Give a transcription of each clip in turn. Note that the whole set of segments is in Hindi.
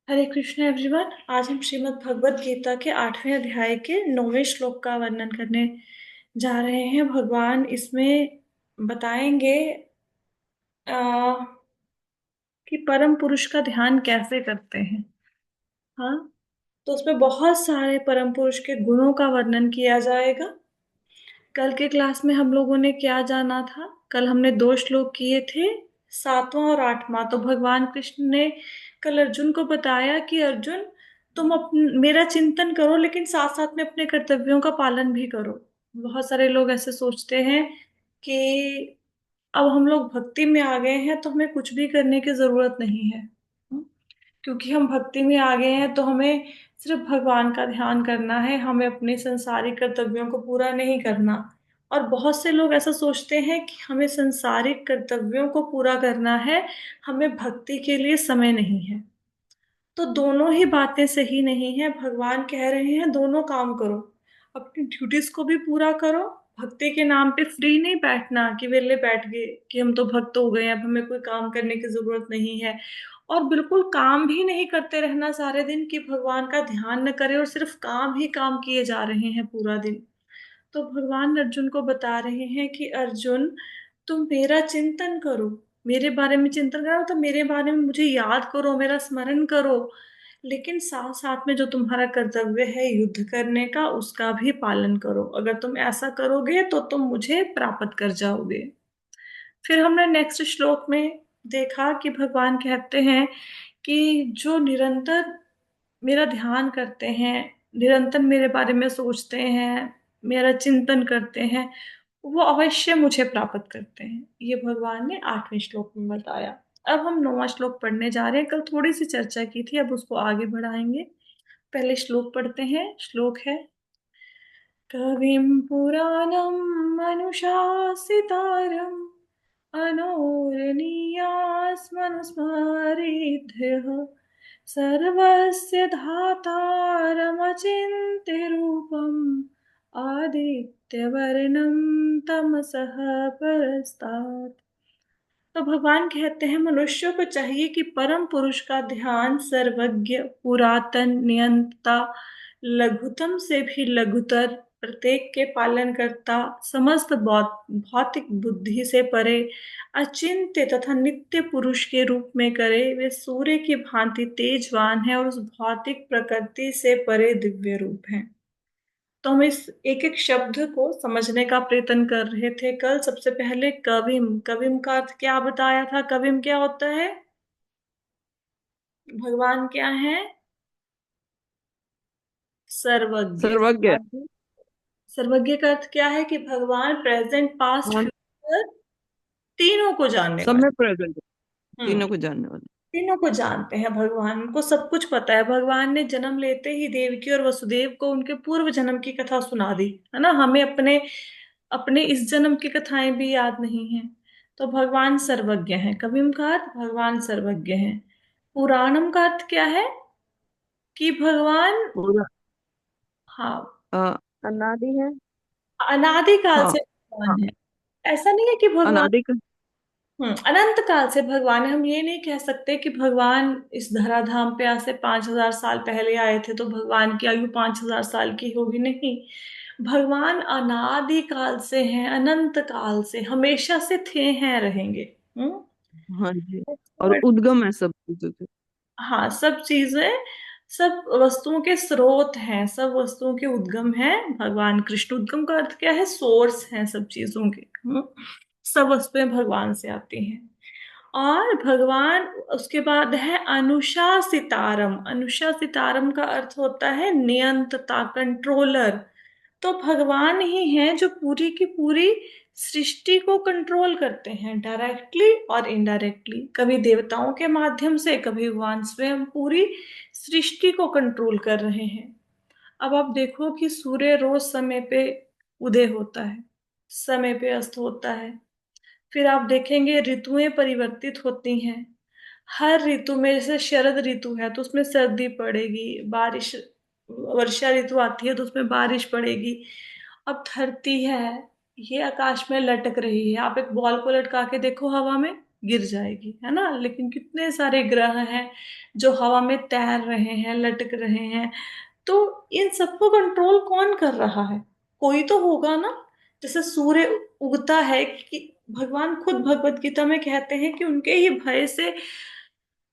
हरे कृष्ण एवरीवन। आज हम श्रीमद् भगवत गीता के 8वें अध्याय के 9वें श्लोक का वर्णन करने जा रहे हैं। भगवान इसमें बताएंगे कि परम पुरुष का ध्यान कैसे करते हैं। हाँ, तो उसमें बहुत सारे परम पुरुष के गुणों का वर्णन किया जाएगा। कल के क्लास में हम लोगों ने क्या जाना था? कल हमने दो श्लोक किए थे, 7वां और 8वां। तो भगवान कृष्ण ने कल अर्जुन को बताया कि अर्जुन, तुम मेरा चिंतन करो, लेकिन साथ साथ में अपने कर्तव्यों का पालन भी करो। बहुत सारे लोग ऐसे सोचते हैं कि अब हम लोग भक्ति में आ गए हैं तो हमें कुछ भी करने की जरूरत नहीं है। क्योंकि हम भक्ति में आ गए हैं तो हमें सिर्फ भगवान का ध्यान करना है, हमें अपने संसारिक कर्तव्यों को पूरा नहीं करना। और बहुत से लोग ऐसा सोचते हैं कि हमें संसारिक कर्तव्यों को पूरा करना है, हमें भक्ति के लिए समय नहीं है। तो दोनों ही बातें सही नहीं है। भगवान कह रहे हैं दोनों काम करो, अपनी ड्यूटीज को भी पूरा करो। भक्ति के नाम पे फ्री नहीं बैठना कि वेले बैठ गए कि हम तो भक्त हो गए, अब हमें कोई काम करने की जरूरत नहीं है। और बिल्कुल काम भी नहीं करते रहना सारे दिन कि भगवान का ध्यान न करे और सिर्फ काम ही काम किए जा रहे हैं पूरा दिन। तो भगवान अर्जुन को बता रहे हैं कि अर्जुन, तुम मेरा चिंतन करो, मेरे बारे में चिंतन करो, तो मेरे बारे में मुझे याद करो, मेरा स्मरण करो। लेकिन साथ साथ में जो तुम्हारा कर्तव्य है युद्ध करने का, उसका भी पालन करो। अगर तुम ऐसा करोगे तो तुम मुझे प्राप्त कर जाओगे। फिर हमने नेक्स्ट श्लोक में देखा कि भगवान कहते हैं कि जो निरंतर मेरा ध्यान करते हैं, निरंतर मेरे बारे में सोचते हैं, मेरा चिंतन करते हैं, वो अवश्य मुझे प्राप्त करते हैं। ये भगवान ने 8वें श्लोक में बताया। अब हम 9वां श्लोक पढ़ने जा रहे हैं। कल थोड़ी सी चर्चा की थी, अब उसको आगे बढ़ाएंगे। पहले श्लोक पढ़ते हैं। श्लोक है, कविं पुराणं मनुशासितारम् अनोरणीयास्मनुस्मरेद्भ्यः सर्वस्य धातारमचिन्त्य रूपम् आदित्यवर्णं तमसः परस्तात्। तो भगवान कहते हैं मनुष्यों को चाहिए कि परम पुरुष का ध्यान सर्वज्ञ, पुरातन, नियंता, लघुतम से भी लघुतर, प्रत्येक के पालन करता, समस्त भौतिक बुद्धि से परे, अचिंत्य तथा नित्य पुरुष के रूप में करे। वे सूर्य की भांति तेजवान है और उस भौतिक प्रकृति से परे दिव्य रूप है। तो हम इस एक एक शब्द को समझने का प्रयत्न कर रहे थे कल। सबसे पहले कविम, कविम का अर्थ क्या बताया था? कविम क्या होता है? भगवान क्या है? सर्वज्ञ। सर्वज्ञ। सर्वज्ञ का अर्थ क्या है? कि भगवान प्रेजेंट, पास्ट, हाँ, फ्यूचर तीनों को जानने सब वाले। में प्रेजेंट है। हम्म, तीनों को जानने वाले। तीनों को जानते हैं भगवान, उनको सब कुछ पता है। भगवान ने जन्म लेते ही देवकी और वसुदेव को उनके पूर्व जन्म की कथा सुना दी, है ना। हमें अपने अपने इस जन्म की कथाएं भी याद नहीं है। तो भगवान सर्वज्ञ हैं। कविम का अर्थ भगवान सर्वज्ञ हैं। पुराणम का अर्थ क्या है? कि भगवान, पूरा हाँ, अ, अनादि है। अनादि काल हाँ। से हाँ, भगवान है। ऐसा नहीं है कि भगवान, अनादि का। अनंत काल से भगवान है। हम ये नहीं कह सकते कि भगवान इस धराधाम पे आज से 5,000 साल पहले आए थे तो भगवान की आयु 5,000 साल की होगी, नहीं। भगवान अनादि काल से हैं, अनंत काल से, हमेशा से थे, हैं, रहेंगे। हम्म। हाँ जी। और उद्गम है सब चीजों से। हाँ, सब चीजें, सब वस्तुओं के स्रोत हैं, सब वस्तुओं के उद्गम हैं भगवान कृष्ण। उद्गम का अर्थ क्या है? सोर्स हैं सब चीजों के। सब वस्तुएं भगवान से आती हैं। और भगवान, उसके बाद है अनुशासितारम। अनुशासितारम का अर्थ होता है नियंत्रता, कंट्रोलर। तो भगवान ही हैं जो पूरी की पूरी सृष्टि को कंट्रोल करते हैं, डायरेक्टली और इनडायरेक्टली। कभी देवताओं के माध्यम से, कभी भगवान स्वयं पूरी सृष्टि को कंट्रोल कर रहे हैं। अब आप देखो कि सूर्य रोज समय पे उदय होता है, समय पे अस्त होता है। फिर आप देखेंगे ऋतुएं परिवर्तित होती हैं। हर ऋतु में, जैसे शरद ऋतु है तो उसमें सर्दी पड़ेगी, बारिश, वर्षा ऋतु आती है तो उसमें बारिश पड़ेगी। अब धरती है, ये आकाश में लटक रही है। आप एक बॉल को लटका के देखो हवा में, गिर जाएगी, है ना। लेकिन कितने सारे ग्रह हैं जो हवा में तैर रहे हैं, लटक रहे हैं। तो इन सबको कंट्रोल कौन कर रहा है? कोई तो होगा ना। जैसे सूर्य उगता है, कि भगवान खुद भगवत गीता में कहते हैं कि उनके ही भय से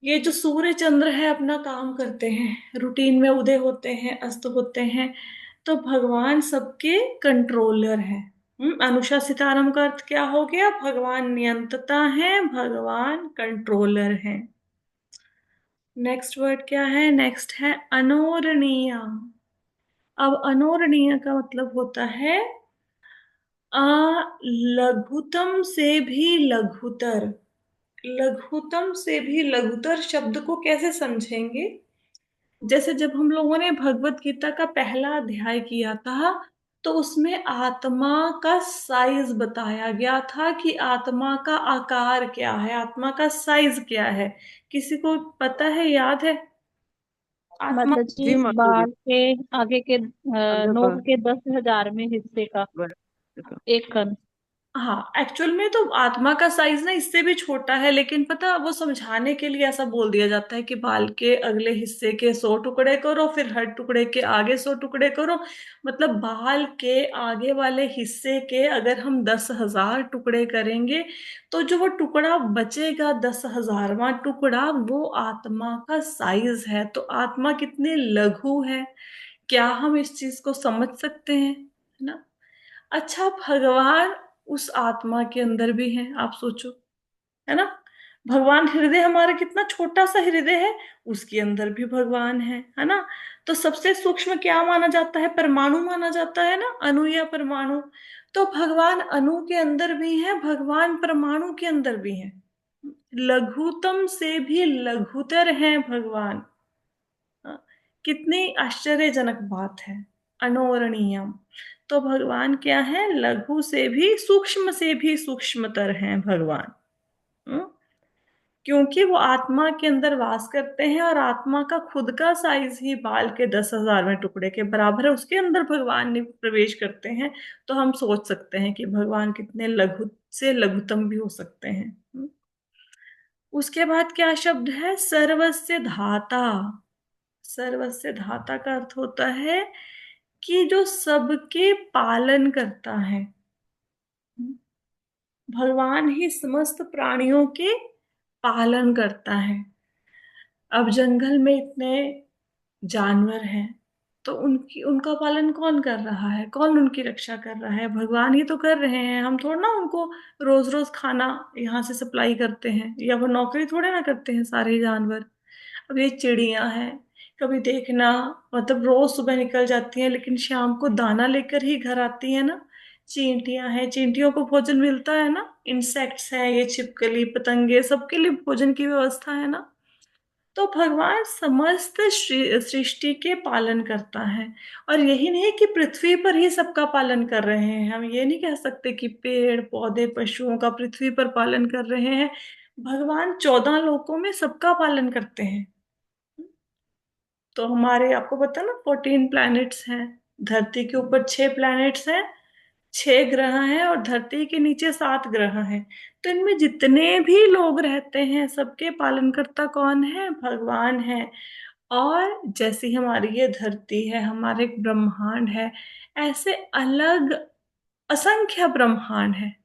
ये जो सूर्य चंद्र है अपना काम करते हैं, रूटीन में उदय होते हैं, अस्त होते हैं। तो भगवान सबके कंट्रोलर है। अनुशासितारम का अर्थ क्या हो गया? भगवान नियंत्रता है, भगवान कंट्रोलर है। नेक्स्ट वर्ड क्या है? नेक्स्ट है अनोरणीय। अब अनोरणीय का मतलब होता है अ लघुतम से भी लघुतर। लघुतम से भी लघुतर शब्द को कैसे समझेंगे? जैसे जब हम लोगों ने भगवत गीता का पहला अध्याय किया था, तो उसमें आत्मा का साइज बताया गया था कि आत्मा का आकार क्या है, आत्मा का साइज क्या है। किसी को पता है, याद है? आत्मा। माता जी, जी माता जी। बाल के आगे के आगे नोक के 10,000वें हिस्से का बढ़ एक कण। हाँ, एक्चुअल में तो आत्मा का साइज ना इससे भी छोटा है, लेकिन पता वो समझाने के लिए ऐसा बोल दिया जाता है कि बाल के अगले हिस्से के 100 टुकड़े करो, फिर हर टुकड़े के आगे 100 टुकड़े करो। मतलब बाल के आगे वाले हिस्से के अगर हम 10,000 टुकड़े करेंगे, तो जो वो टुकड़ा बचेगा, 10,000वां टुकड़ा, वो आत्मा का साइज है। तो आत्मा कितनी लघु है, क्या हम इस चीज को समझ सकते हैं? है ना। अच्छा, भगवान उस आत्मा के अंदर भी है, आप सोचो, है ना। भगवान, हृदय हमारा कितना छोटा सा हृदय है, उसके अंदर भी भगवान है ना। तो सबसे सूक्ष्म क्या माना जाता है? परमाणु माना जाता है ना, अणु या परमाणु। तो भगवान अणु के अंदर भी है, भगवान परमाणु के अंदर भी है। लघुतम से भी लघुतर है भगवान। हाँ, कितनी आश्चर्यजनक बात है। अनोरणीयम। तो भगवान क्या है? लघु से भी सूक्ष्म से भी सूक्ष्मतर हैं भगवान। हम्म? क्योंकि वो आत्मा के अंदर वास करते हैं, और आत्मा का खुद का साइज ही बाल के 10,000वें टुकड़े के बराबर है, उसके अंदर भगवान ने प्रवेश करते हैं। तो हम सोच सकते हैं कि भगवान कितने लघु से लघुतम भी हो सकते हैं। उसके बाद क्या शब्द है? सर्वस्य धाता। सर्वस्य धाता का अर्थ होता है कि जो सबके पालन करता है। भगवान ही समस्त प्राणियों के पालन करता है। अब जंगल में इतने जानवर हैं, तो उनकी उनका पालन कौन कर रहा है? कौन उनकी रक्षा कर रहा है? भगवान ही तो कर रहे हैं। हम थोड़ा ना उनको रोज रोज खाना यहाँ से सप्लाई करते हैं, या वो नौकरी थोड़े ना करते हैं सारे जानवर। अब ये चिड़िया हैं, कभी देखना, मतलब रोज सुबह निकल जाती हैं, लेकिन शाम को दाना लेकर ही घर आती है ना। चींटियां हैं, चींटियों को भोजन मिलता है ना। इंसेक्ट्स हैं, ये छिपकली पतंगे, सबके लिए भोजन की व्यवस्था है ना। तो भगवान समस्त सृष्टि के पालन करता है। और यही नहीं कि पृथ्वी पर ही सबका पालन कर रहे हैं, हम ये नहीं कह सकते कि पेड़ पौधे पशुओं का पृथ्वी पर पालन कर रहे हैं। भगवान 14 लोकों में सबका पालन करते हैं। तो हमारे, आपको पता है ना, 14 प्लैनेट्स हैं। धरती के ऊपर 6 प्लैनेट्स हैं, 6 ग्रह हैं, और धरती के नीचे 7 ग्रह हैं। तो इनमें जितने भी लोग रहते हैं, सबके पालनकर्ता कौन है? भगवान है। और जैसी हमारी ये धरती है, हमारे एक ब्रह्मांड है, ऐसे अलग असंख्य ब्रह्मांड है,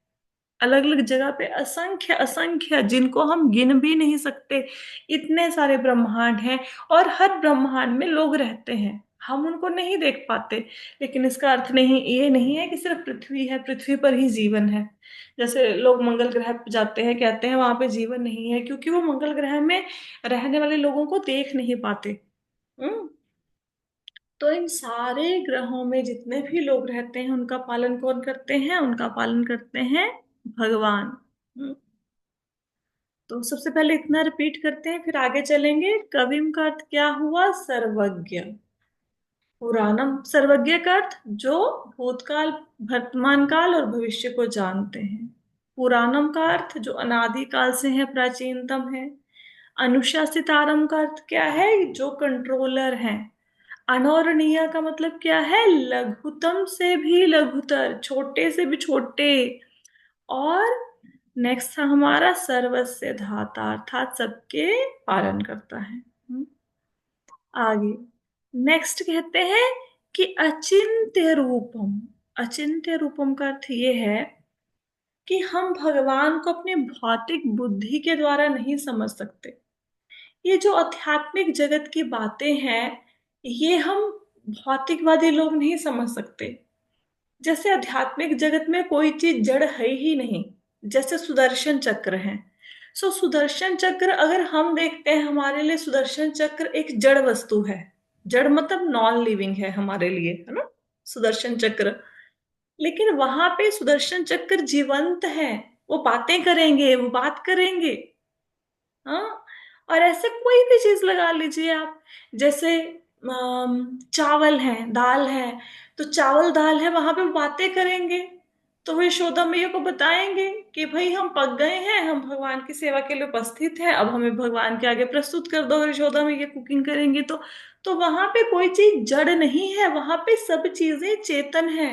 अलग अलग जगह पे असंख्य असंख्य, जिनको हम गिन भी नहीं सकते। इतने सारे ब्रह्मांड हैं, और हर ब्रह्मांड में लोग रहते हैं, हम उनको नहीं देख पाते। लेकिन इसका अर्थ नहीं, ये नहीं है कि सिर्फ पृथ्वी है, पृथ्वी पर ही जीवन है। जैसे लोग मंगल ग्रह पर जाते हैं, कहते हैं वहां पे जीवन नहीं है, क्योंकि वो मंगल ग्रह में रहने वाले लोगों को देख नहीं पाते। हम्म। तो इन सारे ग्रहों में जितने भी लोग रहते हैं, उनका पालन कौन करते हैं? उनका पालन करते हैं भगवान। हम्म। तो सबसे पहले इतना रिपीट करते हैं, फिर आगे चलेंगे। कविम का अर्थ क्या हुआ? सर्वज्ञ। पुराणम, सर्वज्ञ का अर्थ जो भूतकाल, वर्तमान काल और भविष्य को जानते हैं। पुराणम का अर्थ जो अनादि काल से है, प्राचीनतम है। अनुशासितारम का अर्थ क्या है? जो कंट्रोलर हैं। अनौरणीय का मतलब क्या है? लघुतम से भी लघुतर, छोटे से भी छोटे। और नेक्स्ट था हमारा सर्वस्य धाता, अर्थात सबके पालन करता है। आगे नेक्स्ट कहते हैं कि अचिंत्य रूपम। अचिंत्य रूपम का अर्थ ये है कि हम भगवान को अपनी भौतिक बुद्धि के द्वारा नहीं समझ सकते। ये जो आध्यात्मिक जगत की बातें हैं, ये हम भौतिकवादी लोग नहीं समझ सकते। जैसे आध्यात्मिक जगत में कोई चीज जड़ है ही नहीं, जैसे सुदर्शन चक्र है। सुदर्शन चक्र अगर हम देखते हैं, हमारे लिए सुदर्शन चक्र एक जड़ वस्तु है। जड़ मतलब नॉन लिविंग है हमारे लिए, है ना, सुदर्शन चक्र। लेकिन वहां पे सुदर्शन चक्र जीवंत है, वो बातें करेंगे, वो बात करेंगे। हाँ, और ऐसे कोई भी चीज लगा लीजिए आप, जैसे चावल है, दाल है, तो चावल दाल है, वहां पे वो बातें करेंगे। तो वो यशोदा मैया को बताएंगे कि भाई हम पक गए हैं, हम भगवान की सेवा के लिए उपस्थित हैं, अब हमें भगवान के आगे प्रस्तुत कर दो। यशोदा मैया कुकिंग करेंगी तो वहां पे कोई चीज जड़ नहीं है, वहां पे सब चीजें चेतन है।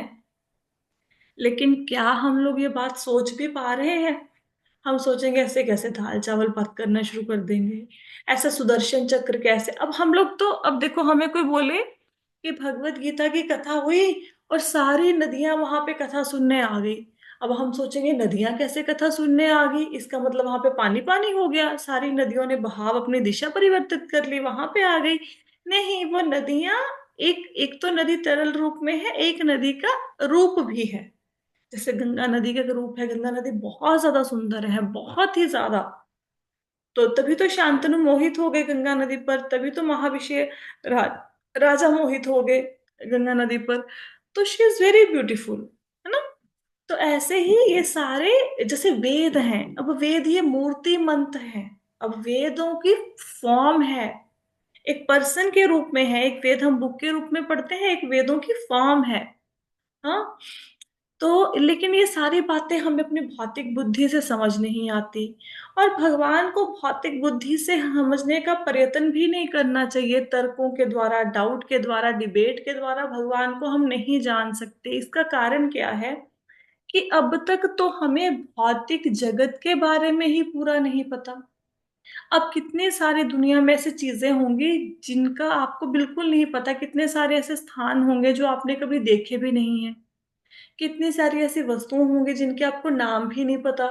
लेकिन क्या हम लोग ये बात सोच भी पा रहे हैं? हम सोचेंगे ऐसे कैसे दाल चावल बात करना शुरू कर देंगे, ऐसा सुदर्शन चक्र कैसे? अब हम लोग तो, अब देखो हमें कोई बोले कि भगवत गीता की कथा हुई और सारी नदियां वहां पे कथा सुनने आ गई। अब हम सोचेंगे नदियां कैसे कथा सुनने आ गई, इसका मतलब वहां पे पानी पानी हो गया, सारी नदियों ने बहाव अपनी दिशा परिवर्तित कर ली, वहां पे आ गई। नहीं, वो नदियां एक एक तो नदी तरल रूप में है, एक नदी का रूप भी है। जैसे गंगा नदी का रूप है, गंगा नदी बहुत ज्यादा सुंदर है, बहुत ही ज्यादा। तो तभी तो शांतनु मोहित हो गए गंगा नदी पर, तभी तो महाभिषेक राजा मोहित हो गए गंगा नदी पर। तो शी इज वेरी ब्यूटीफुल, है ना। तो ऐसे ही ये सारे, जैसे वेद हैं, अब वेद ये मूर्ति मंत्र है। अब वेदों की फॉर्म है, एक पर्सन के रूप में है। एक वेद हम बुक के रूप में पढ़ते हैं, एक वेदों की फॉर्म है। हाँ, तो लेकिन ये सारी बातें हमें अपनी भौतिक बुद्धि से समझ नहीं आती। और भगवान को भौतिक बुद्धि से समझने का प्रयत्न भी नहीं करना चाहिए। तर्कों के द्वारा, डाउट के द्वारा, डिबेट के द्वारा भगवान को हम नहीं जान सकते। इसका कारण क्या है कि अब तक तो हमें भौतिक जगत के बारे में ही पूरा नहीं पता। अब कितने सारे दुनिया में ऐसी चीजें होंगी जिनका आपको बिल्कुल नहीं पता, कितने सारे ऐसे स्थान होंगे जो आपने कभी देखे भी नहीं है, कितनी सारी ऐसी वस्तुएं होंगी जिनके आपको नाम भी नहीं पता,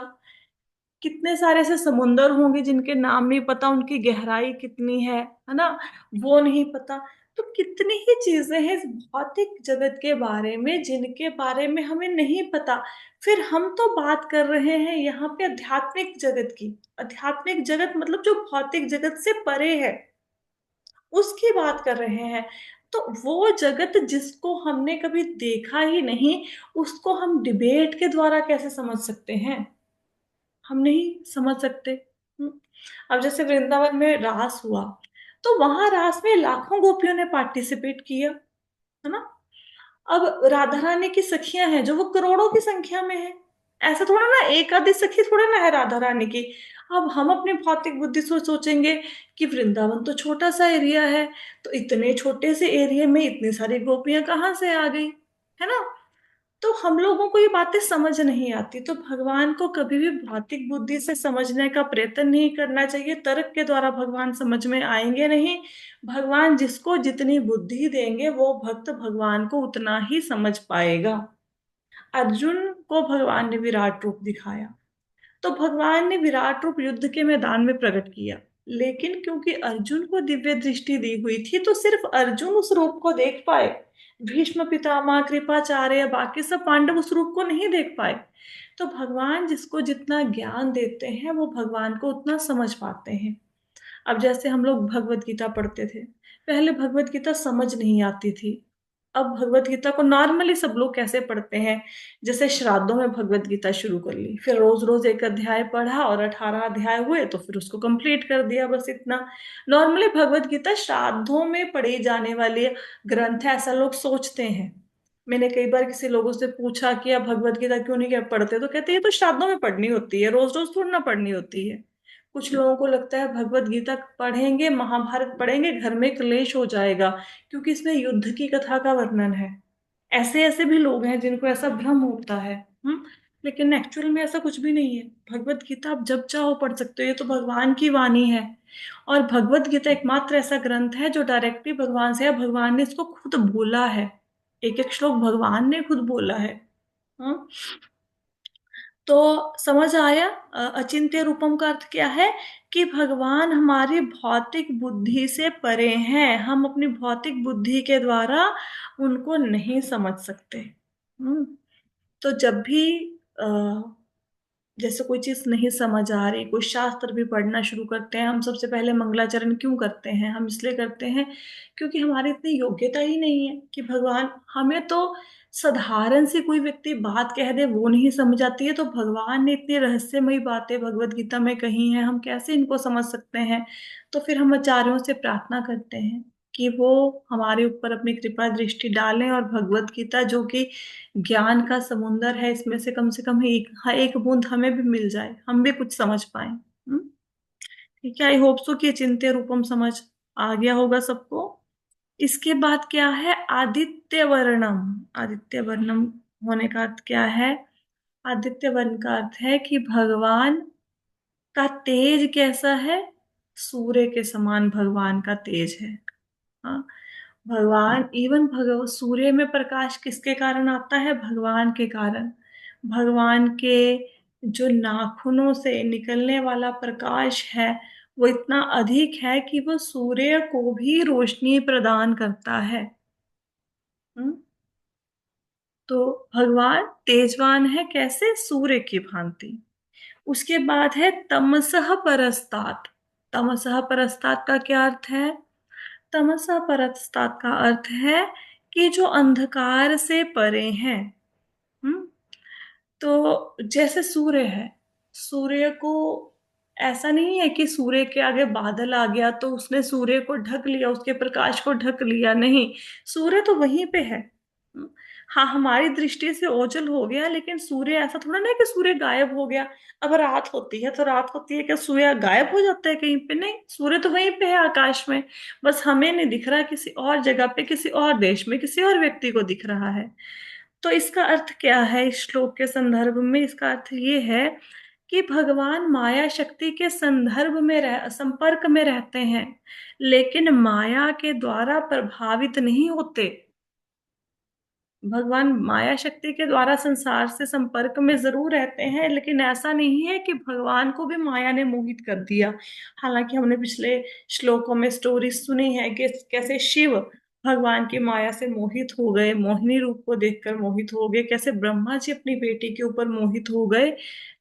कितने सारे ऐसे समुंदर होंगे जिनके नाम नहीं पता, उनकी गहराई कितनी है ना, वो नहीं पता। तो कितनी ही चीजें हैं इस भौतिक जगत के बारे में जिनके बारे में हमें नहीं पता। फिर हम तो बात कर रहे हैं यहाँ पे आध्यात्मिक जगत की। आध्यात्मिक जगत मतलब जो भौतिक जगत से परे है, उसकी बात कर रहे हैं। तो वो जगत जिसको हमने कभी देखा ही नहीं, उसको हम डिबेट के द्वारा कैसे समझ सकते हैं? हम नहीं समझ सकते। हम्म। अब जैसे वृंदावन में रास हुआ, तो वहां रास में लाखों गोपियों ने पार्टिसिपेट किया, है ना। अब राधा रानी की सखियां हैं जो वो करोड़ों की संख्या में है। ऐसा थोड़ा ना एक आधी सखी थोड़ा ना है राधा रानी की। अब हम अपनी भौतिक बुद्धि से सोचेंगे कि वृंदावन तो छोटा सा एरिया है, तो इतने छोटे से एरिया में इतनी सारी गोपियां कहाँ से आ गई, है ना। तो हम लोगों को ये बातें समझ नहीं आती। तो भगवान को कभी भी भौतिक बुद्धि से समझने का प्रयत्न नहीं करना चाहिए। तर्क के द्वारा भगवान समझ में आएंगे नहीं। भगवान जिसको जितनी बुद्धि देंगे वो भक्त भगवान को उतना ही समझ पाएगा। अर्जुन को भगवान ने विराट रूप दिखाया, तो भगवान ने विराट रूप युद्ध के मैदान में प्रकट किया। लेकिन क्योंकि अर्जुन को दिव्य दृष्टि दी हुई थी, तो सिर्फ अर्जुन उस रूप को देख पाए। भीष्म पितामह, कृपाचार्य, बाकी सब पांडव उस रूप को नहीं देख पाए। तो भगवान जिसको जितना ज्ञान देते हैं वो भगवान को उतना समझ पाते हैं। अब जैसे हम लोग भगवत गीता पढ़ते थे, पहले भगवत गीता समझ नहीं आती थी। अब भगवत गीता को नॉर्मली सब लोग कैसे पढ़ते हैं, जैसे श्राद्धों में भगवत गीता शुरू कर ली, फिर रोज रोज एक अध्याय पढ़ा और 18 अध्याय हुए तो फिर उसको कंप्लीट कर दिया, बस इतना। नॉर्मली भगवत गीता श्राद्धों में पढ़ी जाने वाली ग्रंथ है, ऐसा लोग सोचते हैं। मैंने कई बार किसी लोगों से पूछा कि आप भगवत गीता क्यों नहीं क्या पढ़ते, तो कहते हैं ये तो श्राद्धों में पढ़नी होती है, रोज रोज थोड़ी ना पढ़नी होती है। कुछ लोगों को लगता है भगवत गीता पढ़ेंगे, महाभारत पढ़ेंगे, घर में क्लेश हो जाएगा, क्योंकि इसमें युद्ध की कथा का वर्णन है। ऐसे ऐसे भी लोग हैं जिनको ऐसा भ्रम होता है। लेकिन एक्चुअल में ऐसा कुछ भी नहीं है। भगवत गीता आप जब चाहो पढ़ सकते हो, ये तो भगवान की वाणी है। और भगवत गीता एकमात्र ऐसा ग्रंथ है जो डायरेक्टली भगवान से है, भगवान ने इसको खुद बोला है। एक एक श्लोक भगवान ने खुद बोला है। हाँ, तो समझ आया। अचिंत्य रूपम का अर्थ क्या है? कि भगवान हमारी भौतिक बुद्धि से परे हैं, हम अपनी भौतिक बुद्धि के द्वारा उनको नहीं समझ सकते। तो जब भी अ, जैसे कोई चीज नहीं समझ आ रही, कोई शास्त्र भी पढ़ना शुरू करते हैं, हम सबसे पहले मंगलाचरण क्यों करते हैं? हम इसलिए करते हैं क्योंकि हमारी इतनी योग्यता ही नहीं है कि भगवान हमें तो साधारण सी कोई व्यक्ति बात कह दे वो नहीं समझ आती है, तो भगवान ने इतनी रहस्यमयी बातें भगवत गीता में कही हैं, हम कैसे इनको समझ सकते हैं? तो फिर हम आचार्यों से प्रार्थना करते हैं कि वो हमारे ऊपर अपनी कृपा दृष्टि डालें, और भगवत गीता जो कि ज्ञान का समुंदर है, इसमें से कम एक बूंद हमें भी मिल जाए, हम भी कुछ समझ पाए। ठीक है, आई होप सो कि चिंत्य रूपम समझ आ गया होगा सबको। इसके बाद क्या है? आदित्य वर्णम। आदित्य वर्णम होने का अर्थ क्या है? आदित्य वर्ण का अर्थ है कि भगवान का तेज कैसा है? सूर्य के समान भगवान का तेज है। हाँ, भगवान इवन भगवान सूर्य में प्रकाश किसके कारण आता है? भगवान के कारण। भगवान के जो नाखूनों से निकलने वाला प्रकाश है वो इतना अधिक है कि वो सूर्य को भी रोशनी प्रदान करता है। हम्म? तो भगवान तेजवान है, कैसे? सूर्य की भांति। उसके बाद है तमसः परस्तात्। तमसः परस्तात् का क्या अर्थ है? तमसा परस्तात् का अर्थ है कि जो अंधकार से परे हैं। हम्म? तो जैसे सूर्य है, सूर्य को ऐसा नहीं है कि सूर्य के आगे बादल आ गया तो उसने सूर्य को ढक लिया, उसके प्रकाश को ढक लिया, नहीं। सूर्य तो वहीं पे है। हम्म? हाँ, हमारी दृष्टि से ओझल हो गया, लेकिन सूर्य ऐसा थोड़ा ना है कि सूर्य गायब हो गया। अब रात होती है तो रात होती है, क्या सूर्य गायब हो जाता है कहीं पे? नहीं, सूर्य तो वहीं पे है आकाश में। बस हमें नहीं दिख रहा, किसी और जगह पे, किसी और देश में, किसी और व्यक्ति को दिख रहा है। तो इसका अर्थ क्या है इस श्लोक के संदर्भ में? इसका अर्थ ये है कि भगवान माया शक्ति के संदर्भ में संपर्क में रहते हैं, लेकिन माया के द्वारा प्रभावित नहीं होते। भगवान माया शक्ति के द्वारा संसार से संपर्क में जरूर रहते हैं, लेकिन ऐसा नहीं है कि भगवान को भी माया ने मोहित कर दिया। हालांकि हमने पिछले श्लोकों में स्टोरी सुनी है कि कैसे शिव भगवान की माया से मोहित हो गए, मोहिनी रूप को देखकर मोहित हो गए, कैसे ब्रह्मा जी अपनी बेटी के ऊपर मोहित हो गए।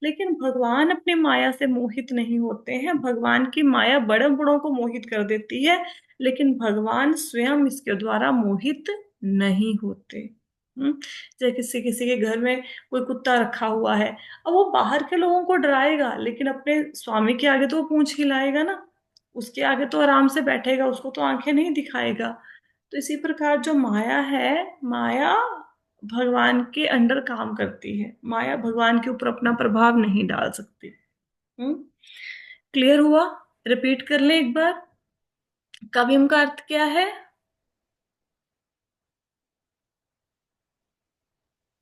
लेकिन भगवान अपनी माया से मोहित नहीं होते हैं। भगवान की माया बड़े बड़ों को मोहित कर देती है, लेकिन भगवान स्वयं इसके द्वारा मोहित नहीं होते। जैसे किसी किसी के घर में कोई कुत्ता रखा हुआ है, अब वो बाहर के लोगों को डराएगा, लेकिन अपने स्वामी के आगे तो वो पूंछ हिलाएगा ना, उसके आगे तो आराम से बैठेगा, उसको तो आंखें नहीं दिखाएगा। तो इसी प्रकार जो माया है, माया भगवान के अंडर काम करती है, माया भगवान के ऊपर अपना प्रभाव नहीं डाल सकती। हम्म? क्लियर हुआ? रिपीट कर ले एक बार। कविम का अर्थ क्या है?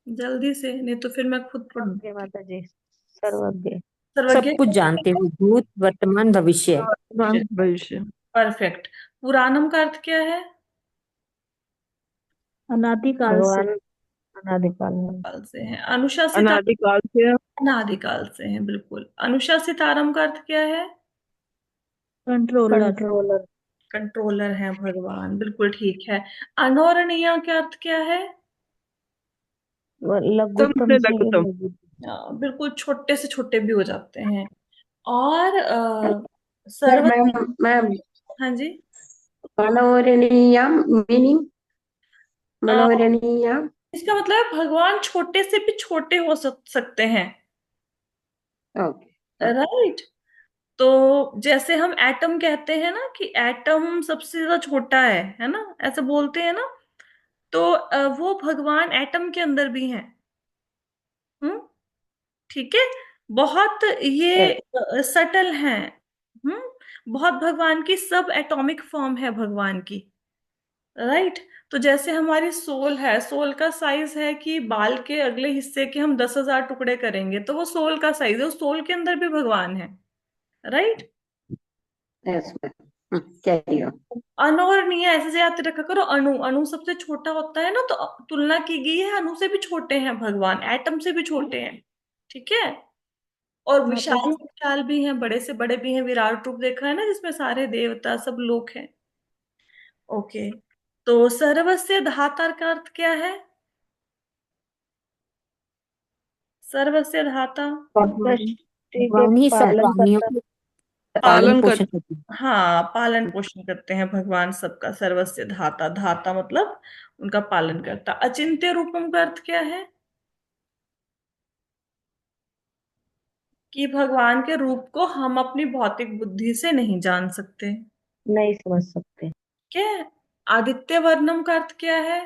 जल्दी से, नहीं तो फिर मैं खुद पढ़ सर्वज्ञ माता जी, सर्वज्ञ, सर्वज्ञ। सब कुछ जानते हुए, भूत वर्तमान भविष्य। वर्तमान भविष्य। परफेक्ट। पुराणम का अर्थ क्या है? अनादिकाल से। भगवान अनादिकाल में। काल से है। अनुशासित अनादिकाल से। अनादिकाल से है, बिल्कुल। अनुशासितारम का अर्थ क्या है? कंट्रोलर। कंट्रोलर। कंट्रोलर है भगवान, बिल्कुल ठीक है। अनोरणीय का अर्थ क्या है? तम लघुत्तम से से लघुत्तम। लघु। बिल्कुल छोटे से छोटे भी हो जाते हैं। और सर सर्व। मैम मैम हाँ जी। मनोरणीयम मीनिंग अ, मनोरणीयम। इसका मतलब है भगवान छोटे से भी छोटे हो सकते हैं। ओके। राइट। तो जैसे हम एटम कहते हैं ना कि एटम सबसे ज्यादा छोटा है ना, ऐसे बोलते हैं ना। तो वो भगवान एटम के अंदर भी हैं। हम्म? ठीक है। बहुत ये सटल हैं। बहुत भगवान की सब एटॉमिक फॉर्म है भगवान की। राइट। तो जैसे हमारी सोल है, सोल का साइज है कि बाल के अगले हिस्से के हम 10,000 टुकड़े करेंगे तो वो सोल का साइज है, उस सोल के अंदर भी भगवान है। Right. Yes, ma'am. Carry on. अणु और नहीं है, ऐसे से याद रखा करो। अणु, अणु सबसे छोटा होता है ना, तो तुलना की गई है अणु से भी छोटे हैं भगवान, एटम से भी छोटे हैं। ठीक है। और माता विशाल जी। से विशाल भी हैं, बड़े से बड़े भी हैं। विराट रूप देखा है ना, जिसमें सारे देवता सब लोग हैं। ओके। तो सर्वस्य धाता का अर्थ क्या है? सर्वस्य धाता। भगवान सृष्टि के भगवान ही सब पालन प्राणियों करता। के पालन पालन कर पोषण करते हैं। हाँ, पालन पोषण करते हैं भगवान सबका। सर्वस्य धाता, धाता मतलब उनका पालन करता। अचिंत्य रूपम का अर्थ क्या है? कि भगवान के रूप को हम अपनी भौतिक बुद्धि से नहीं जान सकते। नहीं समझ सकते। क्या है? आदित्य वर्णम का अर्थ क्या है?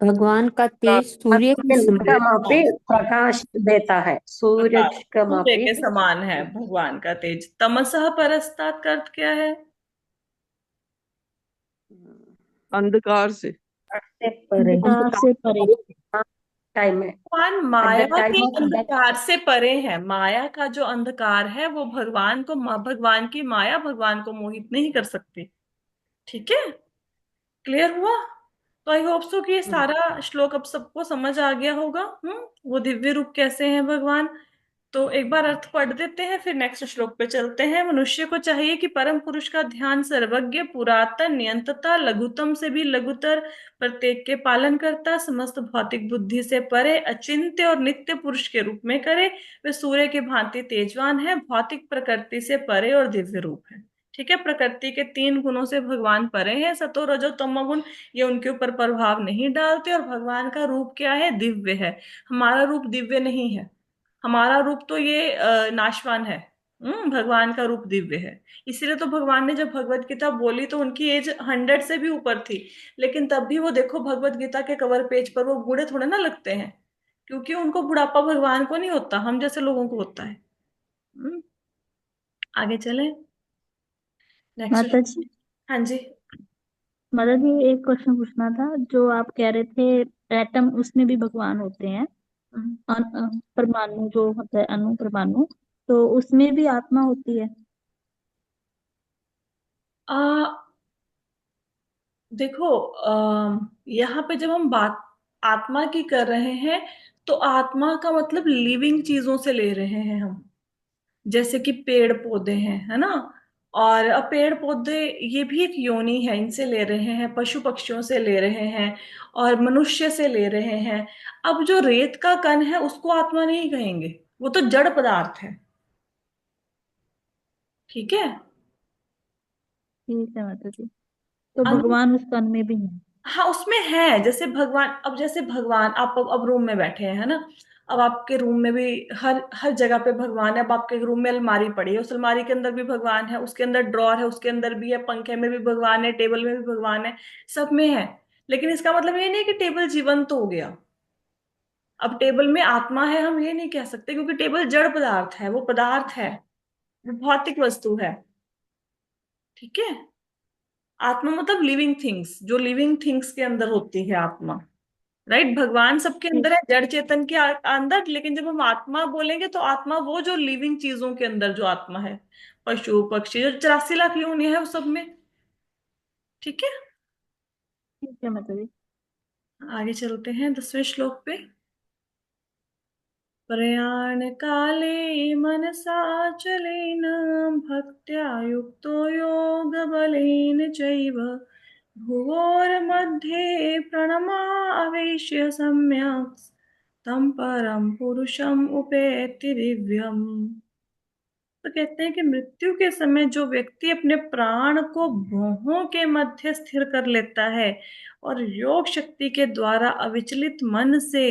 भगवान का तेज सूर्य के समान निकटमपि प्रकाश देता है, प्रकाश, सूरज सूर्य कमपि। के समान है भगवान का तेज। तमसः परस्तात् का अर्थ क्या है? अंधकार से। से परे। अंधकार से परे। टाइम में भगवान एट माया द टाइम के ऑफ दैट। अंधकार से परे है। माया का जो अंधकार है वो भगवान की माया भगवान को मोहित नहीं कर सकती। ठीक है। क्लियर हुआ? तो आई होप सो कि ये सारा श्लोक अब सबको समझ आ गया होगा। वो दिव्य रूप कैसे हैं भगवान। तो एक बार अर्थ पढ़ देते हैं, फिर नेक्स्ट श्लोक पे चलते हैं। मनुष्य को चाहिए कि परम पुरुष का ध्यान सर्वज्ञ, पुरातन, नियंतता, लघुतम से भी लघुतर, प्रत्येक के पालन करता, समस्त भौतिक बुद्धि से परे, अचिंत्य और नित्य पुरुष के रूप में करे। वे सूर्य के भांति तेजवान है, भौतिक प्रकृति से परे और दिव्य रूप है। ठीक है। प्रकृति के 3 गुणों से भगवान परे हैं, सतो रजो तमो गुण। ये उनके ऊपर प्रभाव नहीं डालते। और भगवान का रूप क्या है? दिव्य है। हमारा रूप दिव्य नहीं है। हमारा रूप तो ये नाशवान है। भगवान का रूप दिव्य है। इसीलिए तो भगवान ने जब भगवत गीता बोली तो उनकी एज 100 से भी ऊपर थी। लेकिन तब भी वो देखो, भगवत गीता के कवर पेज पर वो बूढ़े थोड़े ना लगते हैं। क्योंकि उनको बुढ़ापा भगवान को नहीं होता, हम जैसे लोगों को होता है। हम्म, आगे चले। नेक्स्ट। माता जी। हाँ जी। माता जी, एक क्वेश्चन पूछना था। जो आप कह रहे थे एटम, उसमें भी भगवान होते हैं। हम्म। परमाणु जो होता है, अणु परमाणु, तो उसमें भी आत्मा होती है। आ, देखो, यहाँ पे जब हम बात आत्मा की कर रहे हैं, तो आत्मा का मतलब लिविंग चीजों से ले रहे हैं हम। जैसे कि पेड़ पौधे हैं, है ना। और अब पेड़ पौधे ये भी एक योनि है, इनसे ले रहे हैं। पशु पक्षियों से ले रहे हैं। और मनुष्य से ले रहे हैं। अब जो रेत का कण है उसको आत्मा नहीं कहेंगे, वो तो जड़ पदार्थ है। ठीक है। ठीक है माता जी। तो अनु भगवान उस कण में भी है। हाँ, उसमें है। जैसे भगवान, अब जैसे भगवान, आप अब रूम में बैठे हैं, है ना। अब आपके रूम में भी हर हर जगह पे भगवान है। अब आपके रूम में अलमारी पड़ी है, उस अलमारी के अंदर भी भगवान है। उसके अंदर ड्रॉर है, उसके अंदर भी है। पंखे में भी भगवान है, टेबल में भी भगवान है। सब में है। लेकिन इसका मतलब ये नहीं कि टेबल जीवंत हो गया। अब टेबल में आत्मा है हम ये नहीं कह सकते, क्योंकि टेबल जड़ पदार्थ है, वो पदार्थ है, वो भौतिक वस्तु है। ठीक है। आत्मा मतलब लिविंग थिंग्स, जो लिविंग थिंग्स के अंदर होती है आत्मा। राइट। भगवान सबके ठीक। अंदर है, जड़ चेतन के अंदर। लेकिन जब हम आत्मा बोलेंगे तो आत्मा वो जो लिविंग चीजों के अंदर जो आत्मा है। पशु पक्षी जो 84 लाख योनि है उस सब में। ठीक है। ठीक है माता जी। आगे चलते हैं 10वें श्लोक पे। प्रयाण काले मनसाचलेन, भक्त्या युक्तो योग बलेन चैव, भुवोर्मध्ये प्रणमावेश्य सम्यक्, तम परम पुरुषम उपेति दिव्यम। तो कहते हैं कि मृत्यु के समय जो व्यक्ति अपने प्राण को भौहों के मध्य स्थिर कर लेता है और योग शक्ति के द्वारा अविचलित मन से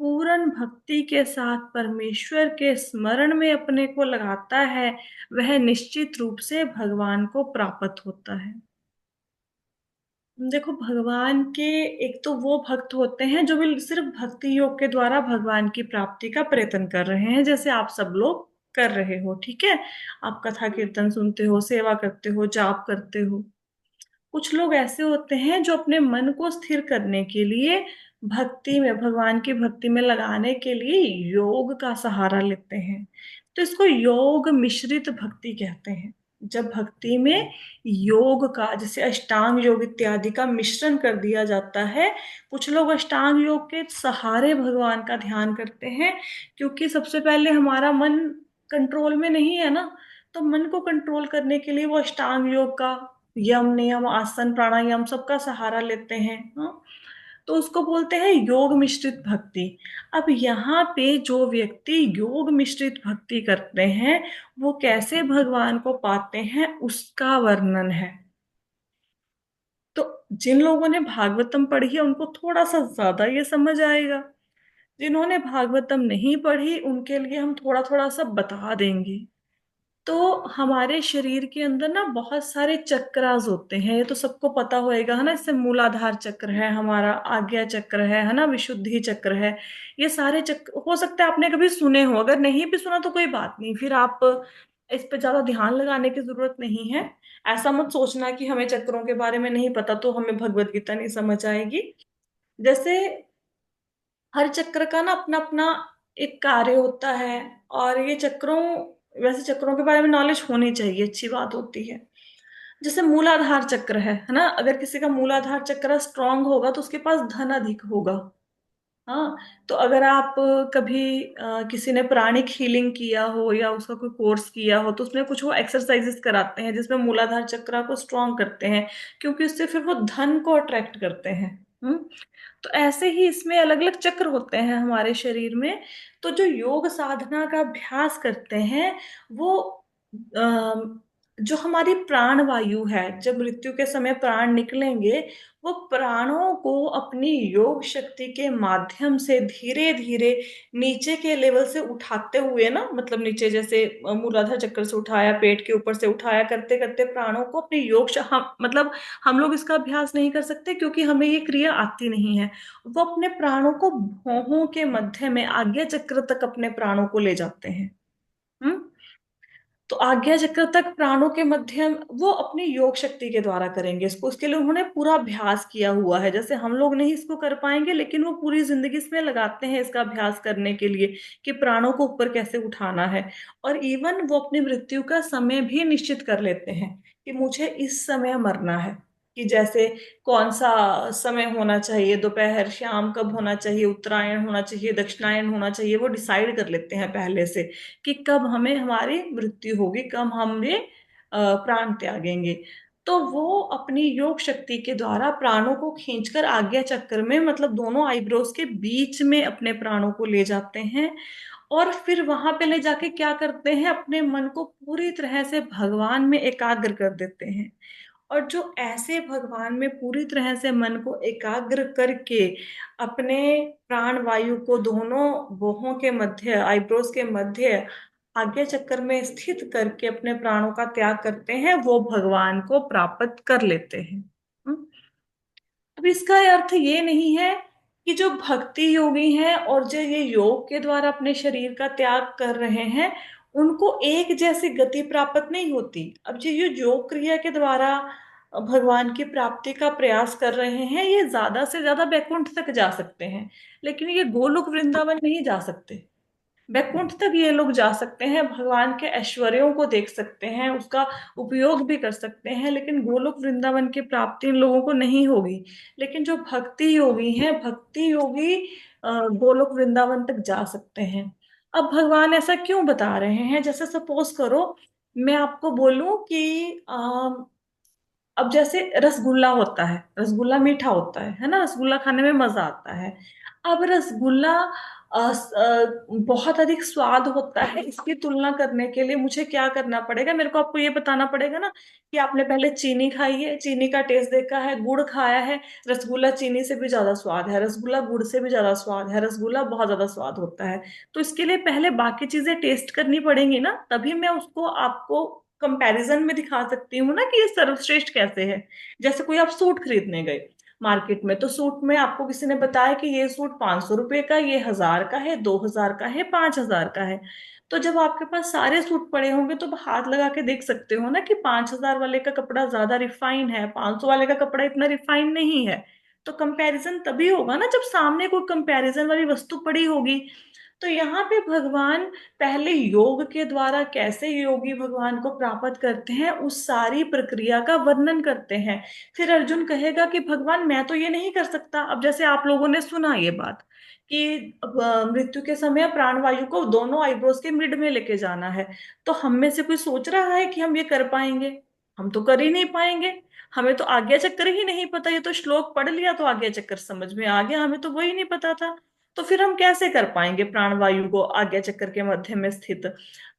पूर्ण भक्ति के साथ परमेश्वर के स्मरण में अपने को लगाता है, वह निश्चित रूप से भगवान को प्राप्त होता है। देखो, भगवान के एक तो वो भक्त होते हैं जो भी सिर्फ भक्ति योग के द्वारा भगवान की प्राप्ति का प्रयत्न कर रहे हैं, जैसे आप सब लोग कर रहे हो, ठीक है। आप कथा कीर्तन सुनते हो, सेवा करते हो, जाप करते हो। कुछ लोग ऐसे होते हैं जो अपने मन को स्थिर करने के लिए भक्ति में, भगवान की भक्ति में लगाने के लिए योग का सहारा लेते हैं। तो इसको योग मिश्रित भक्ति कहते हैं। जब भक्ति में योग का, जैसे अष्टांग योग इत्यादि का मिश्रण कर दिया जाता है। कुछ लोग अष्टांग योग के सहारे भगवान का ध्यान करते हैं, क्योंकि सबसे पहले हमारा मन कंट्रोल में नहीं है ना, तो मन को कंट्रोल करने के लिए वो अष्टांग योग का यम नियम आसन प्राणायाम सबका सहारा लेते हैं। हाँ, तो उसको बोलते हैं योग मिश्रित भक्ति। अब यहाँ पे जो व्यक्ति योग मिश्रित भक्ति करते हैं वो कैसे भगवान को पाते हैं उसका वर्णन है। तो जिन लोगों ने भागवतम पढ़ी है उनको थोड़ा सा ज्यादा ये समझ आएगा। जिन्होंने भागवतम नहीं पढ़ी उनके लिए हम थोड़ा थोड़ा सा बता देंगे। तो हमारे शरीर के अंदर ना बहुत सारे चक्रास होते हैं, ये तो सबको पता होएगा, है ना। जैसे मूलाधार चक्र है हमारा, आज्ञा चक्र है ना, विशुद्धि चक्र है। ये सारे चक्र हो सकता है आपने कभी सुने हो, अगर नहीं भी सुना तो कोई बात नहीं, फिर आप इस पे ज्यादा ध्यान लगाने की जरूरत नहीं है। ऐसा मत सोचना कि हमें चक्रों के बारे में नहीं पता तो हमें भगवत गीता नहीं समझ आएगी। जैसे हर चक्र का ना अपना अपना एक कार्य होता है, और ये चक्रों, वैसे चक्रों के बारे में नॉलेज होनी चाहिए, अच्छी बात होती है। जैसे मूलाधार चक्र है ना, अगर किसी का मूलाधार चक्र स्ट्रांग होगा तो उसके पास धन अधिक होगा। हाँ, तो अगर आप कभी किसी ने प्राणिक हीलिंग किया हो या उसका कोई कोर्स किया हो तो उसमें कुछ वो एक्सरसाइजेस कराते हैं जिसमें मूलाधार चक्र को स्ट्रांग करते हैं, क्योंकि उससे फिर वो धन को अट्रैक्ट करते हैं। तो ऐसे ही इसमें अलग अलग चक्र होते हैं हमारे शरीर में। तो जो योग साधना का अभ्यास करते हैं वो जो हमारी प्राण वायु है, जब मृत्यु के समय प्राण निकलेंगे, वो प्राणों को अपनी योग शक्ति के माध्यम से धीरे धीरे नीचे के लेवल से उठाते हुए ना, मतलब नीचे जैसे मूलाधार चक्र से उठाया, पेट के ऊपर से उठाया, करते करते प्राणों को अपनी मतलब हम लोग इसका अभ्यास नहीं कर सकते क्योंकि हमें ये क्रिया आती नहीं है। वो अपने प्राणों को भौहों के मध्य में आज्ञा चक्र तक अपने प्राणों को ले जाते हैं। हम्म तो आज्ञा चक्र तक प्राणों के मध्यम वो अपनी योग शक्ति के द्वारा करेंगे इसको। उसके लिए उन्होंने पूरा अभ्यास किया हुआ है, जैसे हम लोग नहीं इसको कर पाएंगे, लेकिन वो पूरी जिंदगी इसमें लगाते हैं इसका अभ्यास करने के लिए कि प्राणों को ऊपर कैसे उठाना है। और इवन वो अपनी मृत्यु का समय भी निश्चित कर लेते हैं कि मुझे इस समय मरना है, कि जैसे कौन सा समय होना चाहिए, दोपहर शाम कब होना चाहिए, उत्तरायण होना चाहिए, दक्षिणायन होना चाहिए, वो डिसाइड कर लेते हैं पहले से कि कब हमें हमारी मृत्यु होगी, कब हम ये प्राण त्यागेंगे। तो वो अपनी योग शक्ति के द्वारा प्राणों को खींचकर आज्ञा चक्र में, मतलब दोनों आईब्रोज के बीच में अपने प्राणों को ले जाते हैं। और फिर वहां पे ले जाके क्या करते हैं, अपने मन को पूरी तरह से भगवान में एकाग्र कर देते हैं। और जो ऐसे भगवान में पूरी तरह से मन को एकाग्र करके अपने प्राण वायु को दोनों भौहों के मध्य, आईब्रोज के मध्य आज्ञा चक्र में स्थित करके अपने प्राणों का त्याग करते हैं, वो भगवान को प्राप्त कर लेते हैं। हम्म? अब इसका अर्थ ये नहीं है कि जो भक्ति योगी हैं और जो ये योग के द्वारा अपने शरीर का त्याग कर रहे हैं उनको एक जैसी गति प्राप्त नहीं होती। अब जो ये योग क्रिया के द्वारा भगवान की प्राप्ति का प्रयास कर रहे हैं ये ज्यादा से ज्यादा बैकुंठ तक जा सकते हैं, लेकिन ये गोलोक वृंदावन नहीं जा सकते। बैकुंठ तक ये लोग जा सकते हैं, भगवान के ऐश्वर्यों को देख सकते हैं, उसका उपयोग भी कर सकते हैं, लेकिन गोलोक वृंदावन की प्राप्ति इन लोगों को नहीं होगी। लेकिन जो भक्ति योगी हैं, भक्ति योगी गोलोक वृंदावन तक जा सकते हैं। अब भगवान ऐसा क्यों बता रहे हैं, जैसे सपोज करो मैं आपको बोलूं कि अब जैसे रसगुल्ला होता है, रसगुल्ला मीठा होता है ना, रसगुल्ला खाने में मजा आता है। अब रसगुल्ला बहुत अधिक स्वाद होता है, इसकी तुलना करने के लिए मुझे क्या करना पड़ेगा, मेरे को आपको ये बताना पड़ेगा ना कि आपने पहले चीनी खाई है, चीनी का टेस्ट देखा है, गुड़ खाया है। रसगुल्ला चीनी से भी ज्यादा स्वाद है, रसगुल्ला गुड़ से भी ज्यादा स्वाद है, रसगुल्ला बहुत ज्यादा स्वाद होता है। तो इसके लिए पहले बाकी चीजें टेस्ट करनी पड़ेंगी ना, तभी मैं उसको आपको कंपैरिजन में दिखा सकती हूँ ना कि ये सर्वश्रेष्ठ कैसे है। जैसे कोई आप सूट खरीदने गए मार्केट में, तो सूट में आपको किसी ने बताया कि ये सूट 500 रुपए का, ये 1000 का है, 2000 का है, 5000 का है। तो जब आपके पास सारे सूट पड़े होंगे तो आप हाथ लगा के देख सकते हो ना कि 5,000 वाले का कपड़ा ज्यादा रिफाइन है, 500 वाले का कपड़ा इतना रिफाइन नहीं है। तो कंपैरिजन तभी होगा ना जब सामने कोई कंपैरिजन वाली वस्तु पड़ी होगी। तो यहाँ पे भगवान पहले योग के द्वारा कैसे योगी भगवान को प्राप्त करते हैं उस सारी प्रक्रिया का वर्णन करते हैं। फिर अर्जुन कहेगा कि भगवान मैं तो ये नहीं कर सकता। अब जैसे आप लोगों ने सुना ये बात कि मृत्यु के समय प्राणवायु को दोनों आईब्रोज के मिड में लेके जाना है। तो हम में से कोई सोच रहा है कि हम ये कर पाएंगे? हम तो कर ही नहीं पाएंगे। हमें तो आज्ञा चक्र ही नहीं पता। ये तो श्लोक पढ़ लिया तो आज्ञा चक्र समझ में आ गया, हमें तो वही नहीं पता था। तो फिर हम कैसे कर पाएंगे प्राणवायु को आज्ञा चक्र के मध्य में स्थित?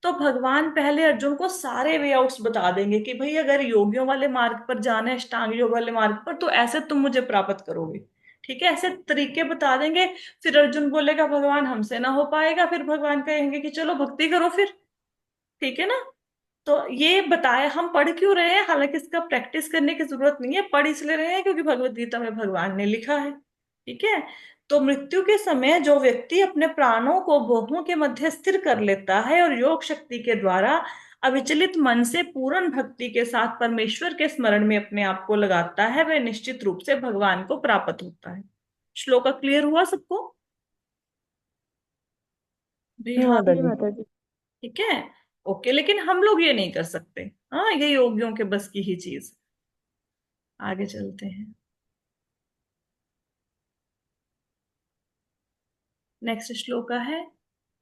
तो भगवान पहले अर्जुन को सारे वे आउट्स बता देंगे कि भाई अगर योगियों वाले मार्ग पर जाना है, अष्टांग योग वाले मार्ग पर, तो ऐसे तुम मुझे प्राप्त करोगे। ठीक है, ऐसे तरीके बता देंगे। फिर अर्जुन बोलेगा भगवान हमसे ना हो पाएगा, फिर भगवान कहेंगे कि चलो भक्ति करो फिर। ठीक है ना? तो ये बताया हम पढ़ क्यों रहे हैं, हालांकि इसका प्रैक्टिस करने की जरूरत नहीं है, पढ़ इसलिए रहे हैं क्योंकि भगवत गीता में भगवान ने लिखा है। ठीक है। तो मृत्यु के समय जो व्यक्ति अपने प्राणों को बाहों के मध्य स्थिर कर लेता है और योग शक्ति के द्वारा अविचलित मन से पूर्ण भक्ति के साथ परमेश्वर के स्मरण में अपने आप को लगाता है, वह निश्चित रूप से भगवान को प्राप्त होता है। श्लोक क्लियर हुआ सबको? भी जी हाँ। माता जी जी। माता जी। ठीक है। ओके, लेकिन हम लोग ये नहीं कर सकते। हाँ, ये योगियों के बस की ही चीज। आगे चलते हैं। नेक्स्ट श्लोक है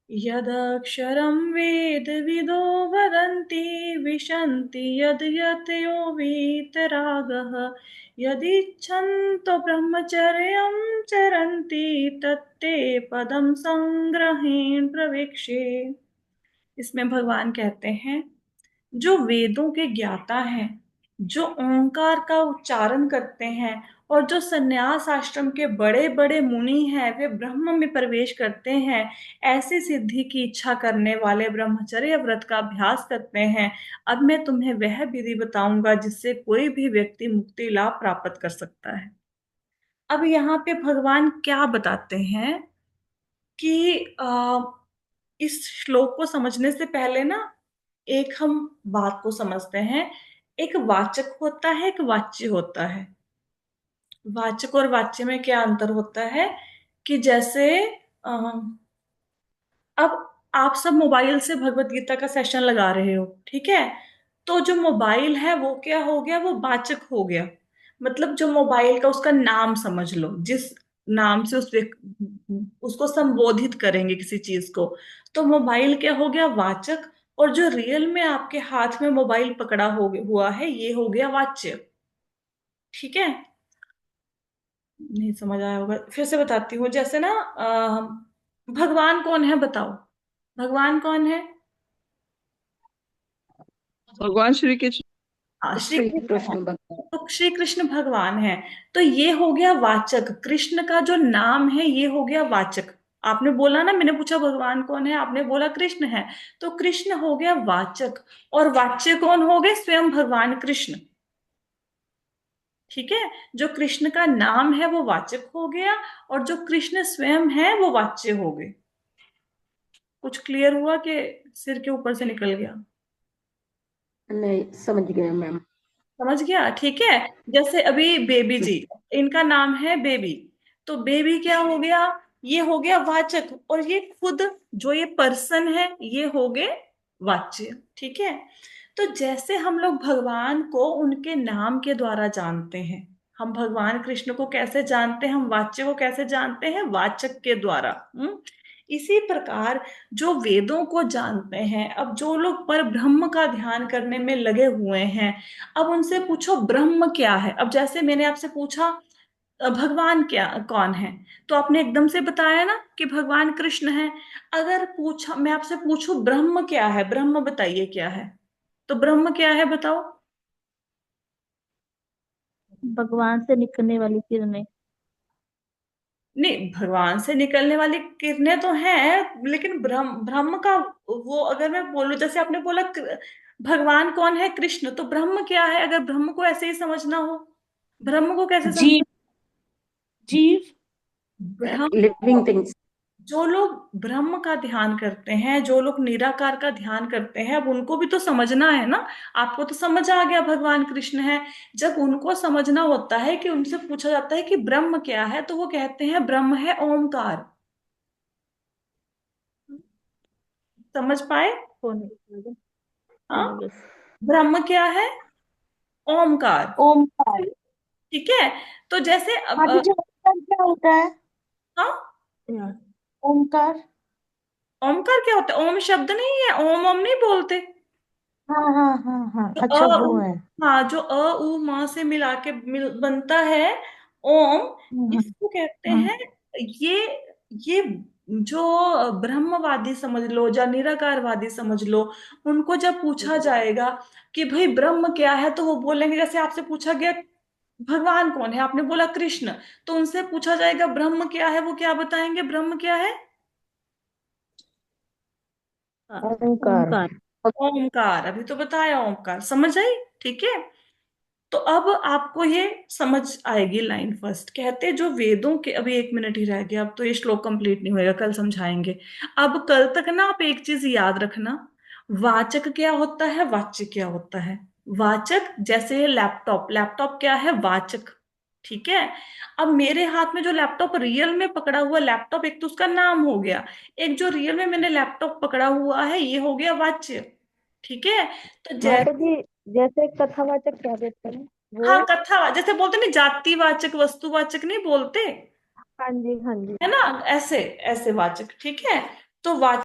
यदक्षरं वेद विदो वदन्ति विशन्ति यद् यतयो वीतरागः यदिच्छन्तो ब्रह्मचर्यं चरन्ति तत्ते पदं संग्रहेण प्रवेक्षे। इसमें भगवान कहते हैं जो वेदों के ज्ञाता हैं, जो ओंकार का उच्चारण करते हैं और जो सन्यास आश्रम के बड़े बड़े मुनि हैं, वे ब्रह्म में प्रवेश करते हैं, ऐसी सिद्धि की इच्छा करने वाले ब्रह्मचर्य व्रत का अभ्यास करते हैं। अब मैं तुम्हें वह विधि बताऊंगा जिससे कोई भी व्यक्ति मुक्ति लाभ प्राप्त कर सकता है। अब यहाँ पे भगवान क्या बताते हैं कि इस श्लोक को समझने से पहले ना एक हम बात को समझते हैं। एक वाचक होता है, एक वाच्य होता है। वाचक और वाच्य में क्या अंतर होता है कि जैसे अब आप सब मोबाइल से भगवत गीता का सेशन लगा रहे हो, ठीक है? तो जो मोबाइल है वो क्या हो गया, वो वाचक हो गया। मतलब जो मोबाइल का उसका नाम समझ लो, जिस नाम से उसको संबोधित करेंगे किसी चीज को, तो मोबाइल क्या हो गया, वाचक। और जो रियल में आपके हाथ में मोबाइल पकड़ा हुआ है, ये हो गया वाच्य। ठीक है? नहीं समझ आया होगा, फिर से बताती हूँ। जैसे ना भगवान कौन है बताओ? भगवान कौन है? भगवान श्री कृष्ण। श्री श्री कृष्ण है। कृष्ण भगवान। तो श्री कृष्ण भगवान है। तो ये हो गया वाचक। कृष्ण का जो नाम है ये हो गया वाचक। आपने बोला ना, मैंने पूछा भगवान कौन है, आपने बोला कृष्ण है। तो कृष्ण हो गया वाचक। और वाच्य कौन हो गए? स्वयं भगवान कृष्ण। ठीक है। जो कृष्ण का नाम है वो वाचक हो गया, और जो कृष्ण स्वयं है वो वाच्य हो गए। कुछ क्लियर हुआ कि सिर के ऊपर से निकल गया? नहीं, समझ गए मैम। समझ गया? ठीक है। जैसे अभी बेबी जी, इनका नाम है बेबी। तो बेबी क्या हो गया? ये हो गया वाचक। और ये खुद जो ये पर्सन है ये हो गए वाच्य। ठीक है। तो जैसे हम लोग भगवान को उनके नाम के द्वारा जानते हैं, हम भगवान कृष्ण को कैसे जानते हैं, हम वाच्य को कैसे जानते हैं? वाचक के द्वारा। इसी प्रकार जो वेदों को जानते हैं, अब जो लोग पर ब्रह्म का ध्यान करने में लगे हुए हैं, अब उनसे पूछो ब्रह्म क्या है। अब जैसे मैंने आपसे पूछा भगवान क्या कौन है, तो आपने एकदम से बताया ना कि भगवान कृष्ण है। अगर पूछा, मैं आपसे पूछूं ब्रह्म क्या है, ब्रह्म बताइए क्या है, तो ब्रह्म क्या है बताओ? भगवान से निकलने वाली किरणें। नहीं, भगवान से निकलने वाली किरणें तो हैं, लेकिन ब्रह्म ब्रह्म का वो अगर मैं बोलूं, जैसे आपने बोला भगवान कौन है, कृष्ण, तो ब्रह्म क्या है? अगर ब्रह्म को ऐसे ही समझना हो, ब्रह्म को कैसे समझ? जीव। जीव। ब्रह्म लिविंग थिंग्स। जो लोग ब्रह्म का ध्यान करते हैं, जो लोग निराकार का ध्यान करते हैं, अब उनको भी तो समझना है ना। आपको तो समझ आ गया भगवान कृष्ण है। जब उनको समझना होता है कि उनसे पूछा जाता है कि ब्रह्म क्या है, तो वो कहते हैं ब्रह्म है ओमकार। समझ पाए? फोन में हाँ, बस। ब्रह्म क्या है? ओमकार। ओमकार। ठीक है। तो जैसे अब हाँ दीजिए, ओमकार क्या होता है? हाँ, हाँ, ओमकार। ओमकार क्या होता है? ओम शब्द नहीं है, ओम ओम नहीं बोलते। हाँ हाँ हाँ हाँ, जो अच्छा वो है। हाँ, जो उ म से मिला के बनता है ओम, हम्म, इसको कहते हम्म, हैं। ये जो ब्रह्मवादी समझ लो या निराकारवादी समझ लो, उनको जब पूछा जाएगा कि भाई ब्रह्म क्या है, तो वो बोलेंगे, जैसे आपसे पूछा गया भगवान कौन है, आपने बोला कृष्ण, तो उनसे पूछा जाएगा ब्रह्म क्या है, वो क्या बताएंगे ब्रह्म क्या है? हाँ, ओमकार। ओमकार। ओमकार। अभी तो बताया ओमकार, समझ आई? ठीक है। तो अब आपको ये समझ आएगी लाइन। फर्स्ट कहते जो वेदों के, अभी 1 मिनट ही रह गया, अब तो ये श्लोक कंप्लीट नहीं होएगा, कल समझाएंगे। अब कल तक ना आप एक चीज याद रखना, वाचक क्या होता है, वाच्य क्या होता है। वाचक जैसे लैपटॉप, लैपटॉप क्या है? वाचक। ठीक है। अब मेरे हाथ में जो लैपटॉप रियल में पकड़ा हुआ लैपटॉप, एक तो उसका नाम हो गया, एक जो रियल में मैंने लैपटॉप पकड़ा हुआ है, ये हो गया वाच्य। ठीक है। तो माता जैसे, जी, जैसे कथावाचक क्या देते हैं वो? हाँ, कथा जैसे बोलते नहीं, जातिवाचक वस्तुवाचक नहीं बोलते, हाँ जी हाँ जी। है ना, ऐसे ऐसे वाचक। ठीक है। तो वाचक